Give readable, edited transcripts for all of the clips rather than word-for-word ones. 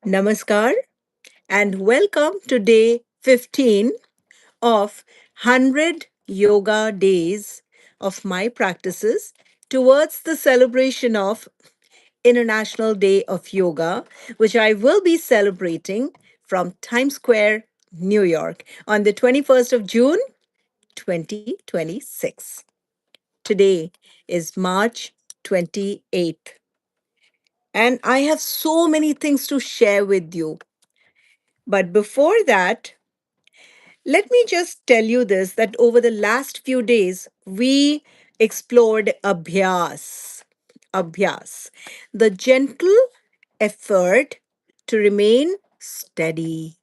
Namaskar and welcome to day 15 of 100 yoga days of my practices towards the celebration of International Day of Yoga, which I will be celebrating from Times Square, New York on the 21st of June 2026. Today is March 28th, and I have so many things to share with you. But before that, let me just tell you this that over the last few days, we explored Abhyas. Abhyas, the gentle effort to remain steady.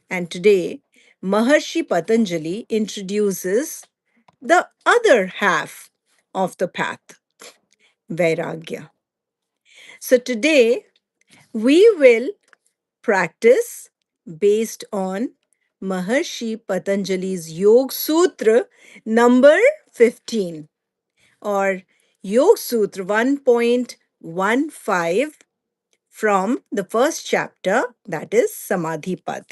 And today, Maharshi Patanjali introduces the other half of the path, Vairagya. So today, we will practice based on Maharshi Patanjali's Yoga Sutra number 15 or Yoga Sutra 1.15 from the first chapter, that is Samadhi Pad.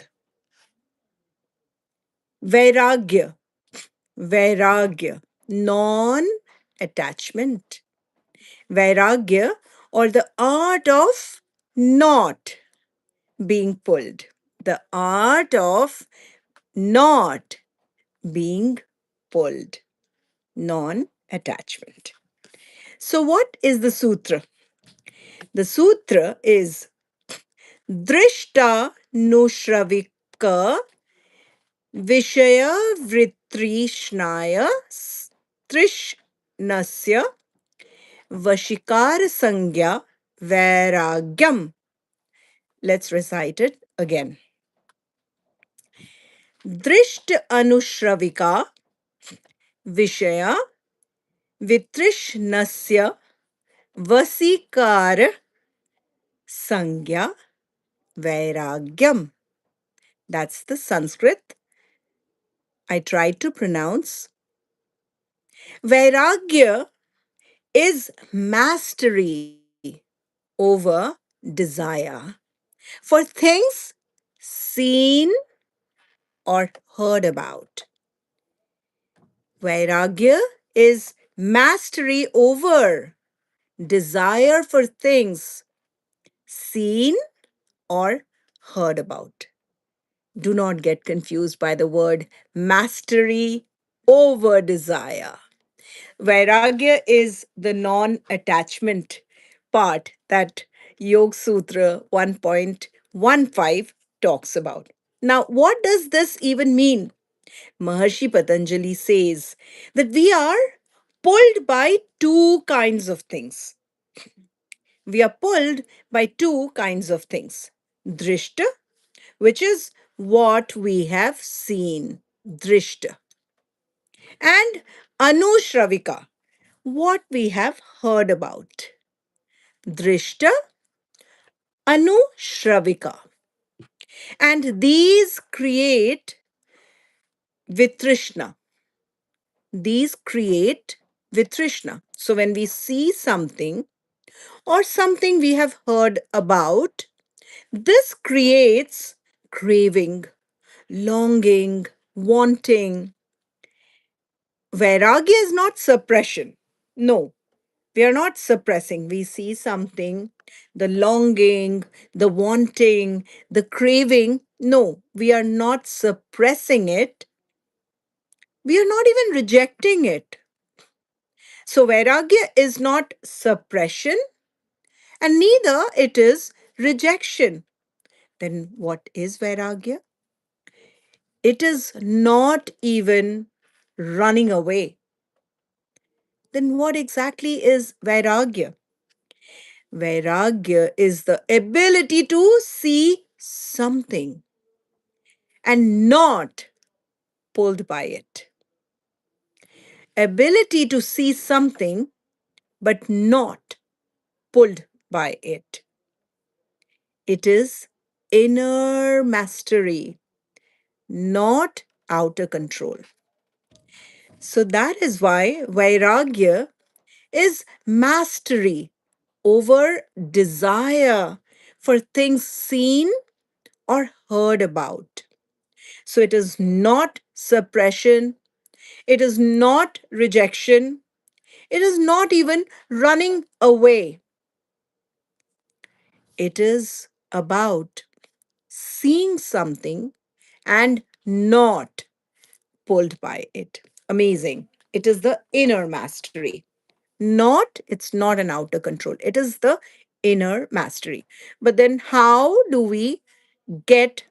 Vairagya, Vairagya, non attachment. Vairagya, or the art of not being pulled. The art of not being pulled, non attachment. So, what is the sutra? The sutra is Drishta Nushravika Vishaya Vritrishnaya Trishnasya Vashikar Sangya Vairagyam. Let's recite it again. Drisht Anushravika Vishaya Vitrishnasya Vasikar Sangya Vairagyam. That's the Sanskrit I tried to pronounce. Vairagya is mastery over desire for things seen or heard about. Vairagya is mastery over desire for things seen or heard about. Do not get confused by the word mastery over desire. Vairagya is the non attachment part that Yoga Sutra 1.15 talks about. Now, what does this even mean? Maharshi Patanjali says that we are pulled by two kinds of things. We are pulled by two kinds of things. Drishta, which is what we have seen. Drishta. And Anushravika, what we have heard about. Drishta, Anushravika. And these create Vitrishna. These create Vitrishna. So when we see something or something we have heard about, this creates craving, longing, wanting. Vairagya is not suppression. No, we are not suppressing. We see something, the longing, the wanting, the craving. No, we are not suppressing it. We are not even rejecting it. So, Vairagya is not suppression and neither it is rejection. Then, what is Vairagya? It is not even running away. Then, what exactly is Vairagya? Vairagya is the ability to see something and not pulled by it. Ability to see something but not pulled by it. It is inner mastery, not outer control. So that is why Vairagya is mastery over desire for things seen or heard about. So it is not suppression, it is not rejection, it is not even running away. It is about seeing something and not pulled by it. Amazing. It is the inner mastery. It's not an outer control. It is the inner mastery. But then, how do we get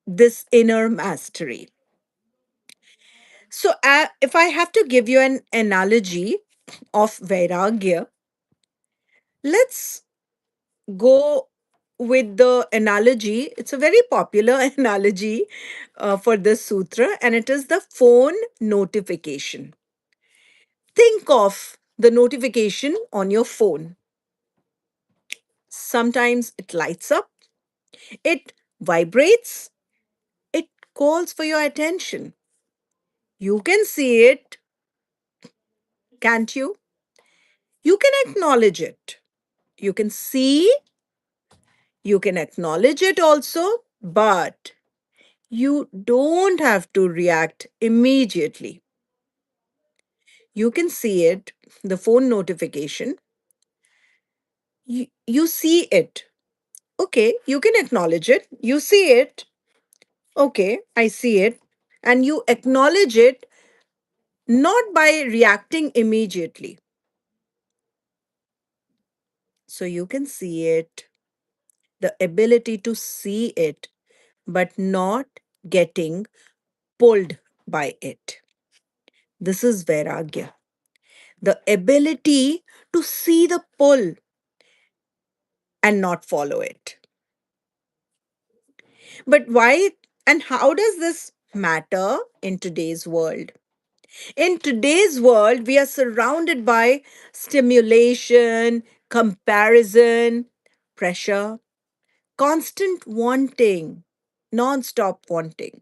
this inner mastery? So, if I have to give you an analogy of Vairagya, let's go with the analogy. It's a very popular analogy for this sutra, and it is the phone notification. Think of the notification on your phone. Sometimes it lights up, it vibrates, it calls for your attention. You can see it, can't you? You can acknowledge it. You can see, you can acknowledge it also, but you don't have to react immediately. You can see it, the phone notification. You see it. Okay, you can acknowledge it. You see it. Okay, I see it. And you acknowledge it not by reacting immediately. So you can see it, the ability to see it, but not getting pulled by it. This is Vairagya. The ability to see the pull and not follow it. But why and how does this matter in today's world? In today's world, we are surrounded by stimulation, comparison, pressure, constant wanting, non stop wanting.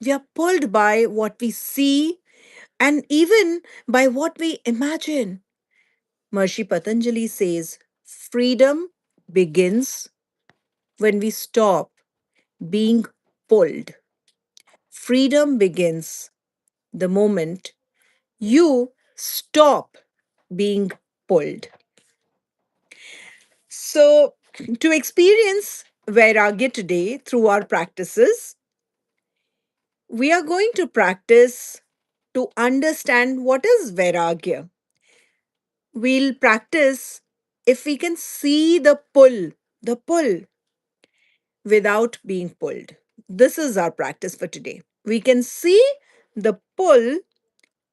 We are pulled by what we see and even by what we imagine. Maharishi Patanjali says freedom begins when we stop being pulled. Freedom begins the moment you stop being pulled. So, to experience Vairagya today through our practices, we are going to practice to understand what is Vairagya. We'll practice if we can see the pull without being pulled. This is our practice for today. We can see the pull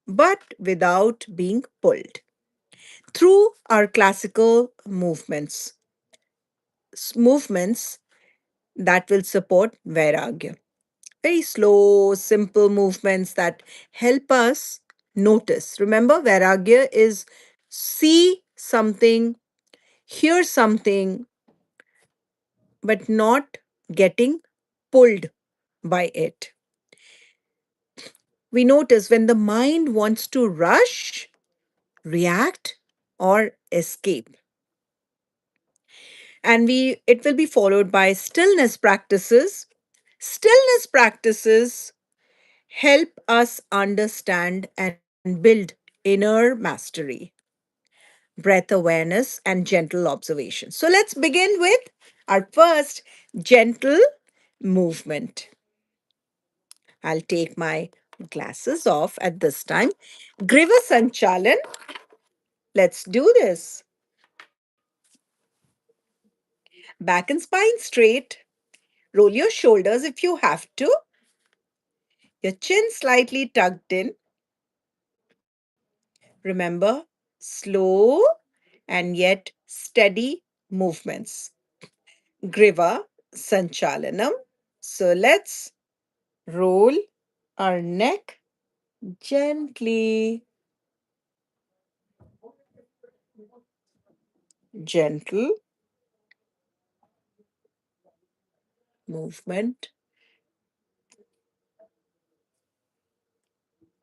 but without being pulled through our classical movements that will support Vairagya. Very slow, simple movements that help us notice. Remember, Vairagya is see something, hear something, but not getting pulled by it. We notice when the mind wants to rush, react, or escape. And it will be followed by stillness practices. Stillness practices help us understand and build inner mastery, breath awareness, and gentle observation. So let's begin with our first gentle movement. I'll take my glasses off at this time. Griva Sanchalan. Let's do this. Back and spine straight. Roll your shoulders if you have to. Your chin slightly tucked in. Remember, slow and yet steady movements. Griva Sanchalanam. So let's roll our neck gently, gentle movement.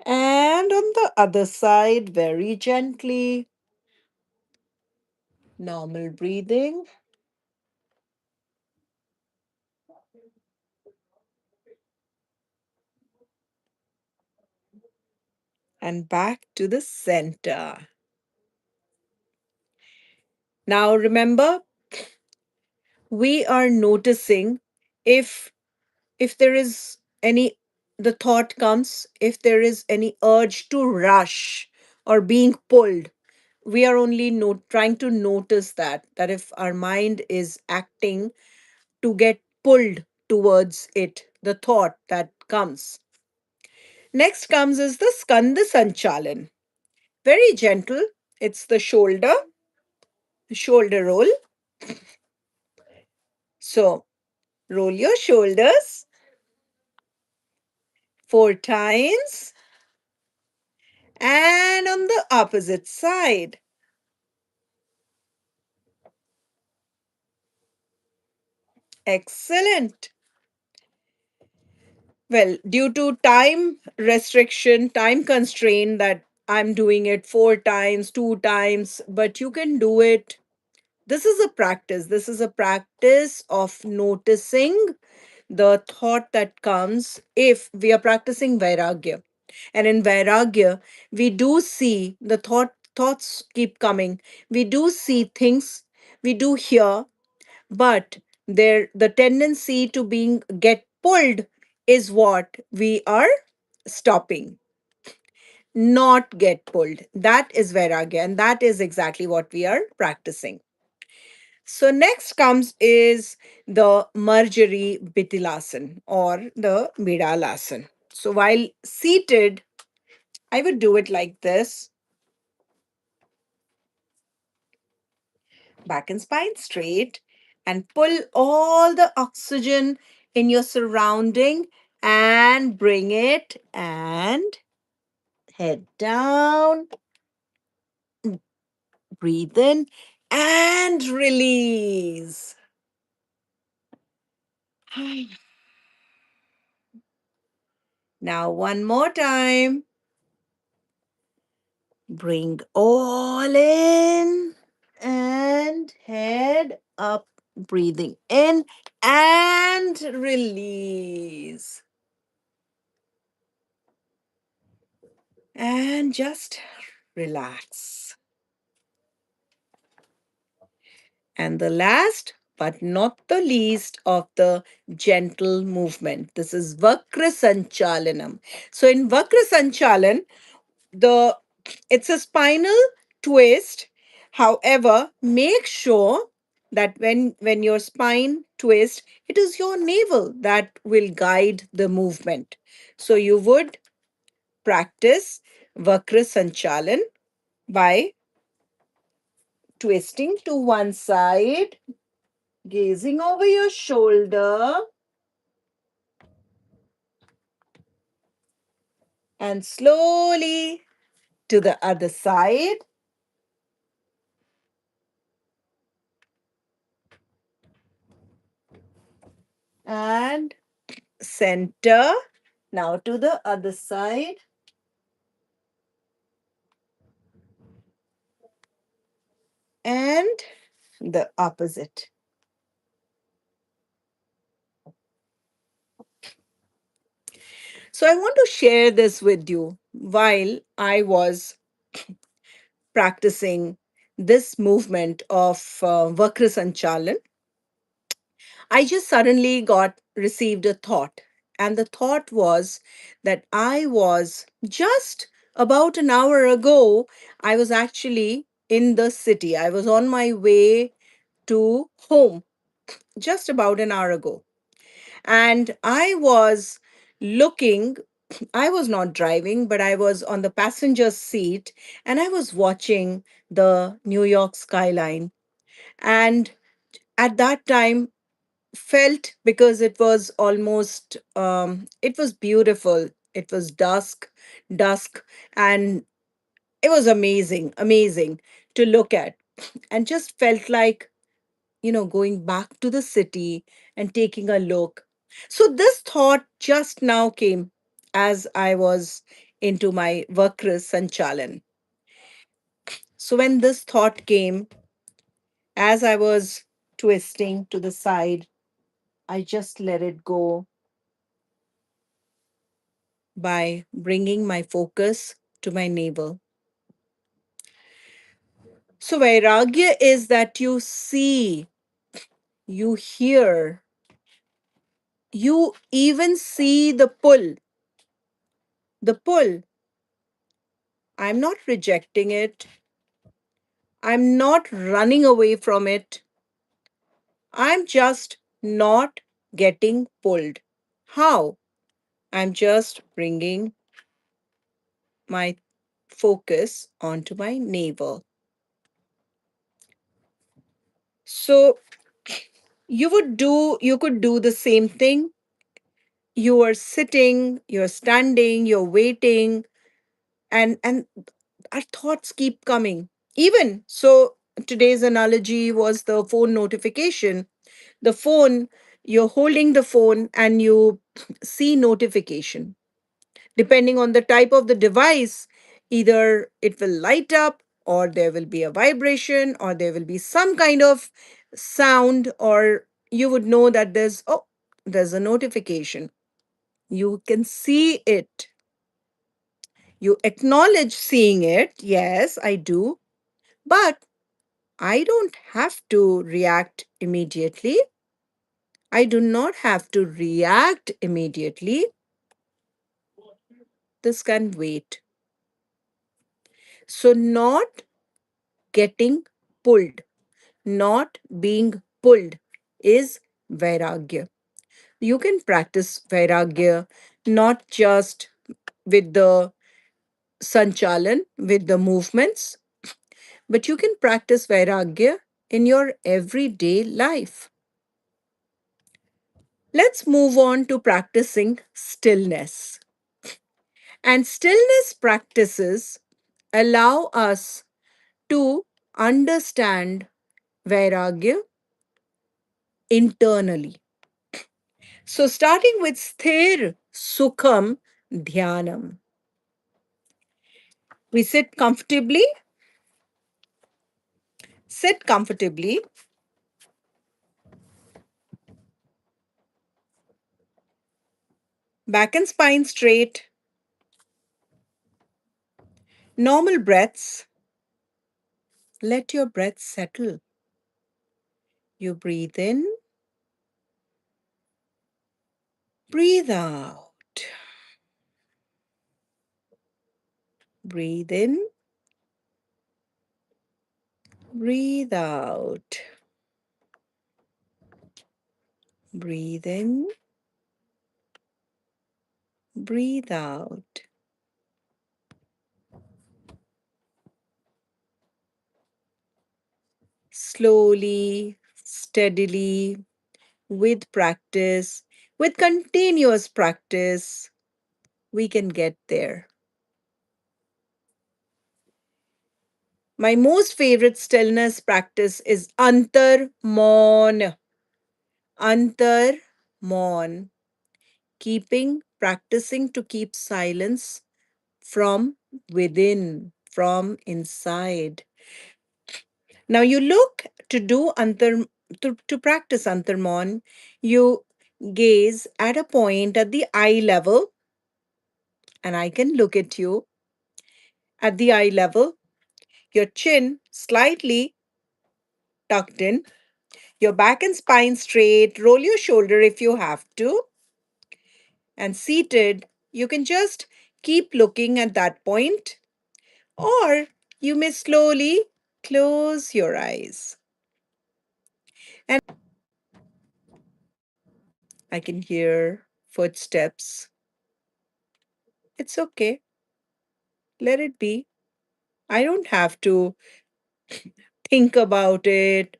And on the other side, very gently, normal breathing. and back to the center. Now remember, we are noticing if there is any, the thought comes, if there is any urge to rush or being pulled, we are only trying to notice that if our mind is acting to get pulled towards it, the thought that comes. Next comes is the skanda sanchalan. Very gentle. It's the shoulder roll. So roll your shoulders 4 times, and on the opposite side. Excellent. Well, due to time restriction, time constraint, that I'm doing it 4 times, 2 times, but you can do it. This is a practice. This is a practice of noticing the thought that comes if we are practicing Vairāgya. And in Vairāgya, we do see the thoughts keep coming. We do see things, we do hear, but there the tendency to being get pulled is what we are stopping, not get pulled. That is Vairāgya, and that is exactly what we are practicing. So next comes is the Marjari Bitilasan or the Vidalasan. So while seated, I would do it like this, back and spine straight, and pull all the oxygen in your surrounding and bring it and head down, breathe in and release. Now, one more time. Bring all in and head up, breathing in and release. And just relax. And the last but not the least of the gentle movement. This is Vakra Sanchalanam. So in Vakra Sanchalan, the it's a spinal twist. However, make sure that when your spine twists, it is your navel that will guide the movement. So you would practice Vakra Sanchalan by twisting to one side, gazing over your shoulder, and slowly to the other side, and center. Now to the other side, and the opposite. So I want to share this with you. While I was practicing this movement of Vakra Sanchalan, I just suddenly got received a thought. And the thought was that I was just about an hour ago, I was actually in the city. I was on my way to home just about an hour ago. And I was looking, I was not driving, but I was on the passenger seat and I was watching the New York skyline. And at that time, felt, because it was almost it was beautiful, it was dusk, and it was amazing to look at, and just felt like, going back to the city and taking a look. So this thought just now came as I was into my Vakra Sanchalan. So when this thought came, as I was twisting to the side, I just let it go by bringing my focus. to my navel. So, Vairagya is that you see, you hear, you even see the pull. The pull. I'm not rejecting it. I'm not running away from it. I'm just not getting pulled. How? I'm just bringing my focus onto my navel. So you could do the same thing. You are sitting, you're standing, you're waiting, and our thoughts keep coming. Even so, today's analogy was the phone notification. The phone, you're holding the phone and you see notification. Depending on the type of the device, either it will light up, or there will be a vibration, or there will be some kind of sound, or you would know that there's a notification. You can see it. You acknowledge seeing it. Yes, I do. But I don't have to react immediately. I do not have to react immediately. This can wait. So, not getting pulled, not being pulled is Vairagya. You can practice Vairagya not just with the sanchalan, with the movements, but you can practice Vairagya in your everyday life. Let's move on to practicing stillness. And stillness practices allow us to understand Vairagya internally. So, starting with Sthir Sukham Dhyanam, we sit comfortably, back and spine straight, normal breaths. Let your breath settle. You breathe in, breathe out, breathe in, breathe out, breathe in, breathe out. Slowly, steadily, with practice, with continuous practice, we can get there. My most favorite stillness practice is Antar Maun. Antar Maun. Practicing to keep silence from within, from inside. Now you look to do to practice Antarmon, you gaze at a point at the eye level, and I can look at you at the eye level, your chin slightly tucked in, your back and spine straight, roll your shoulder if you have to, and seated, you can just keep looking at that point, or you may slowly close your eyes. And I can hear footsteps. It's okay. Let it be. I don't have to think about it.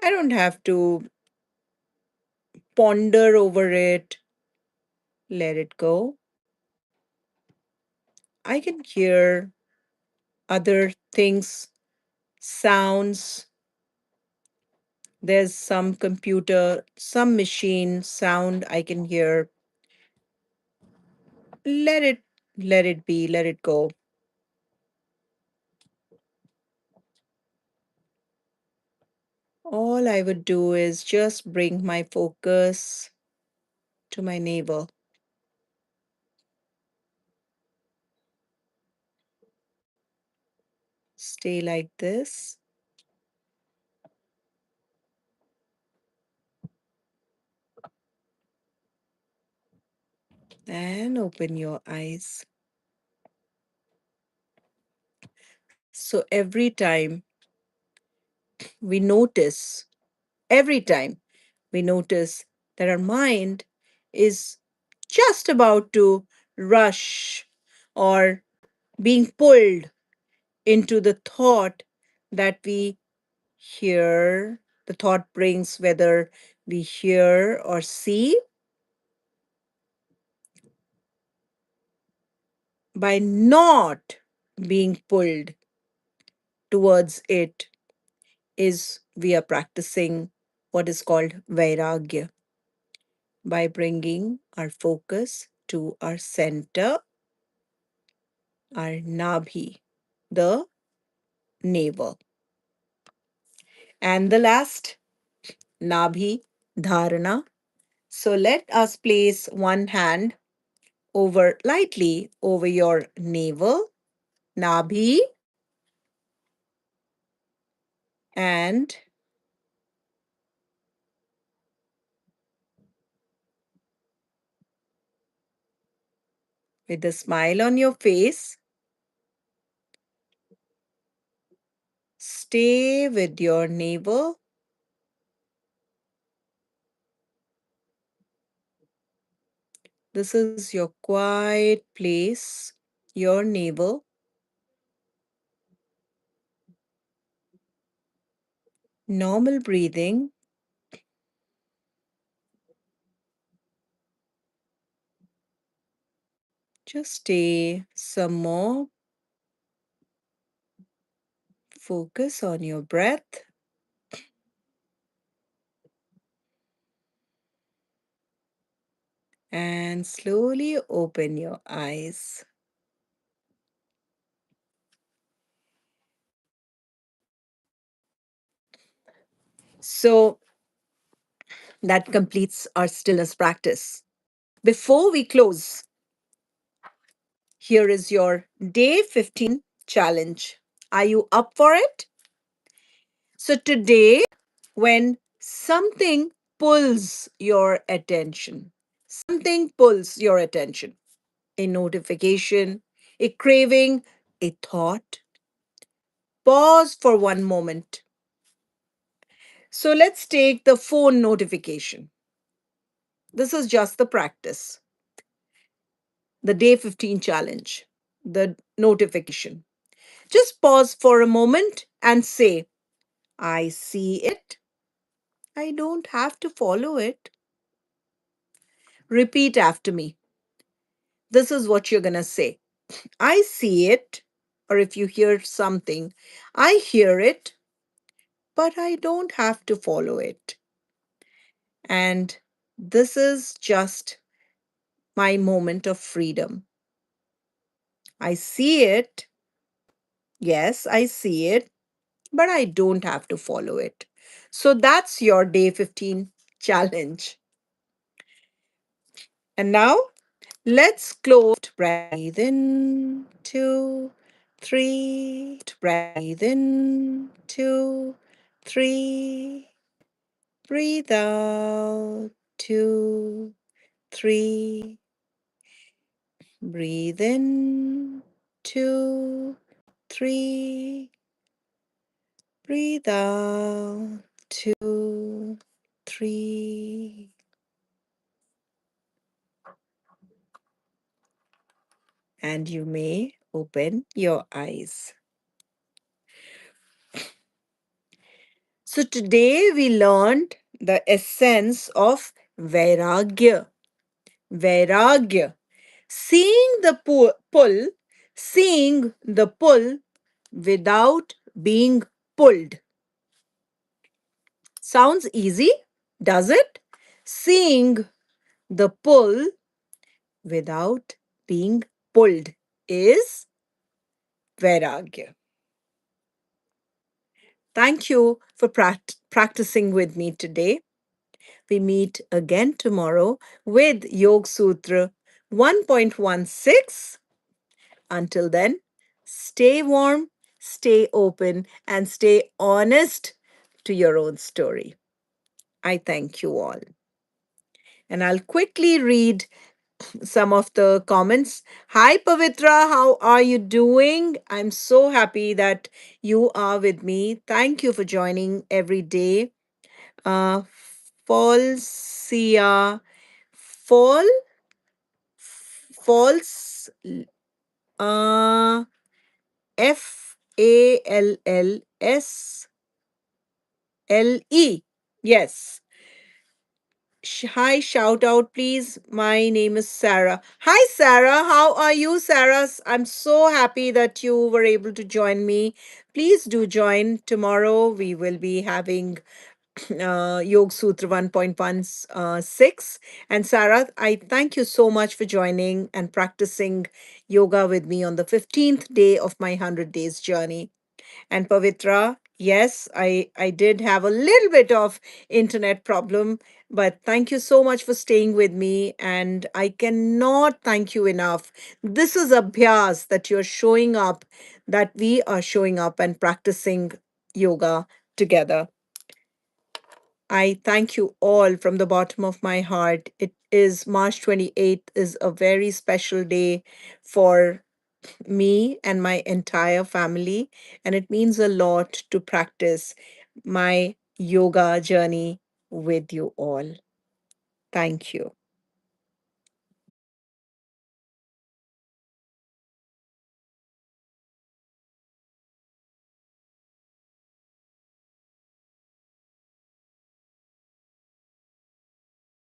I don't have to ponder over it. Let it go. I can hear other things, sounds. There's some computer, some machine sound I can hear. Let it let it be, let it go. All I would do is just bring my focus to my navel. Stay like this and open your eyes. So we notice, every time we notice that our mind is just about to rush or being pulled into the thought that we hear, the thought brings, whether we hear or see, by not being pulled towards it, is we are practicing what is called Vairāgya, by bringing our focus to our center, our Nabhi, the navel. And the last, Nabhi Dharana. So let us place one hand lightly over your navel, Nabhi, and with a smile on your face, stay with your navel. This is your quiet place, your navel. Normal breathing. Just stay some more. Focus on your breath and slowly open your eyes. So that completes our stillness practice. Before we close, here is your day 15 challenge. Are you up for it? So, today, when something pulls your attention, something pulls your attention, a notification, a craving, a thought, pause for one moment. So, let's take the phone notification. This is just the practice, the day 15 challenge, the notification. Just pause for a moment and say, I see it. I don't have to follow it. Repeat after me. This is what you're going to say. I see it, or if you hear something, I hear it, but I don't have to follow it. And this is just my moment of freedom. I see it. Yes, I see it, but I don't have to follow it. So that's your day 15 challenge. And now let's close. Breathe in, two, three. Breathe in, two, three. Breathe out, two, three. Breathe in, two, three. Breathe out, two, three. And you may open your eyes. So today we learned the essence of Vairagya. Vairagya. Seeing the pull without being pulled. Sounds easy, does it? Seeing the pull without being pulled is Vairagya. Thank you for practicing with me today. We meet again tomorrow with Yog Sutra 1.16. Until then, stay warm, stay open, and stay honest to your own story. I thank you all. And I'll quickly read some of the comments. Hi, Pavitra. How are you doing? I'm so happy that you are with me. Thank you for joining every day. Uh, Falsia, fall, false, uh, FALLSLE. Yes. Hi, shout out, please. My name is Sarah. Hi, Sarah. How are you, Sarah? I'm so happy that you were able to join me. Please do join tomorrow. We will be having Yoga Sutra 1.16. And Sarah, I thank you so much for joining and practicing yoga with me on the 15th day of my 100 days journey. And Pavitra, yes, I did have a little bit of internet problem, but thank you so much for staying with me. And I cannot thank you enough. This is abhyas that you're showing up, that we are showing up and practicing yoga together. I thank you all from the bottom of my heart. It is March 28th is a very special day for me and my entire family, and it means a lot to practice my yoga journey with you all. Thank you.